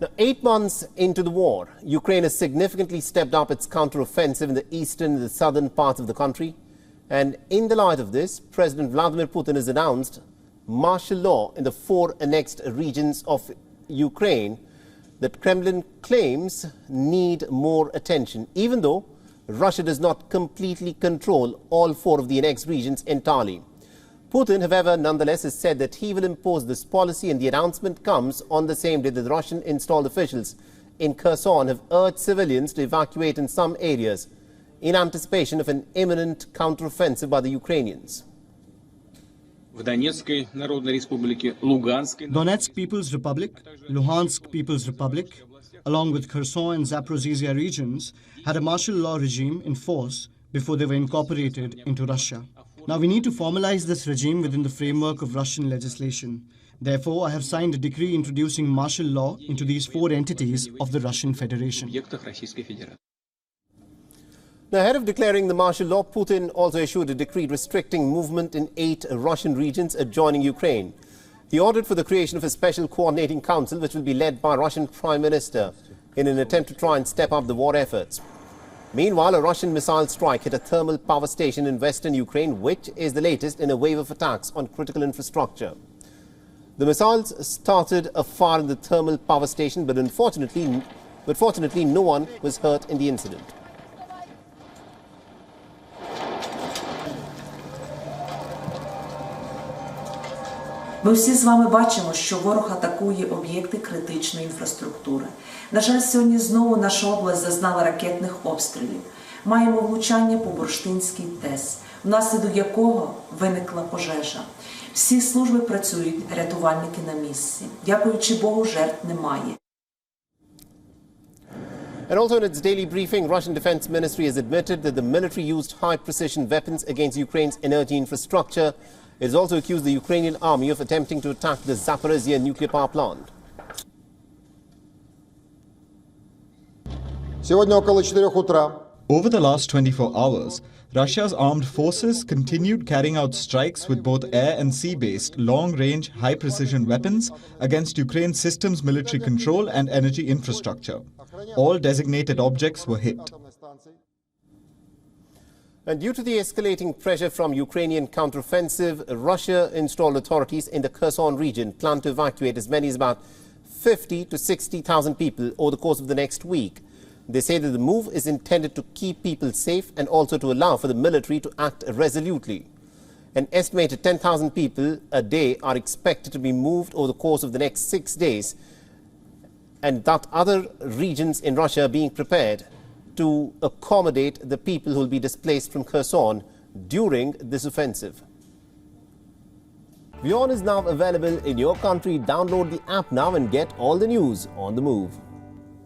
Now, 8 months into the war, Ukraine has significantly stepped up its counter-offensive in the eastern and the southern parts of the country. And in the light of this, President Vladimir Putin has announced martial law in the 4 annexed regions of Ukraine that Kremlin claims need more attention, even though Russia does not completely control all 4 of the annexed regions entirely. Putin, however, nonetheless has said that he will impose this policy, and the announcement comes on the same day that the Russian-installed officials in Kherson have urged civilians to evacuate in some areas in anticipation of an imminent counteroffensive by the Ukrainians. Donetsk People's Republic, Luhansk People's Republic, along with Kherson and Zaporizhia regions, had a martial law regime in force before they were incorporated into Russia. Now we need to formalize this regime within the framework of Russian legislation. Therefore, I have signed a decree introducing martial law into these 4 entities of the Russian Federation. Now, ahead of declaring the martial law, Putin also issued a decree restricting movement in 8 Russian regions adjoining Ukraine. He ordered for the creation of a special coordinating council, which will be led by Russian Prime Minister, in an attempt to try and step up the war efforts. Meanwhile, a Russian missile strike hit a thermal power station in western Ukraine, which is the latest in a wave of attacks on critical infrastructure. The missiles started a fire in the thermal power station, but fortunately no one was hurt in the incident. Ми всі з вами бачимо, що ворог атакує об'єкти критичної інфраструктури. На жаль, сьогодні знову наша область зазнала ракетних обстрілів. Маємо влучання по Бурштинській ТЕС, внаслідок якого виникла пожежа. Всі служби працюють, рятувальники на місці. Дякуючи Богу, жертв немає. And also in its daily briefing, Russian Defense Ministry has admitted that the military used high-precision weapons against Ukraine's energy infrastructure. It has also accused the Ukrainian army of attempting to attack the Zaporizhia nuclear power plant. Over the last 24 hours, Russia's armed forces continued carrying out strikes with both air and sea-based long-range, high-precision weapons against Ukraine's systems, military control and energy infrastructure. All designated objects were hit. And due to the escalating pressure from Ukrainian counteroffensive, Russia-installed authorities in the Kherson region plan to evacuate as many as about 50 to 60,000 people over the course of the next week. They say that the move is intended to keep people safe and also to allow for the military to act resolutely. An estimated 10,000 people a day are expected to be moved over the course of the next 6 days, and that other regions in Russia are being prepared to accommodate the people who will be displaced from Kherson during this offensive. WION is now available in your country. Download the app now and get all the news on the move.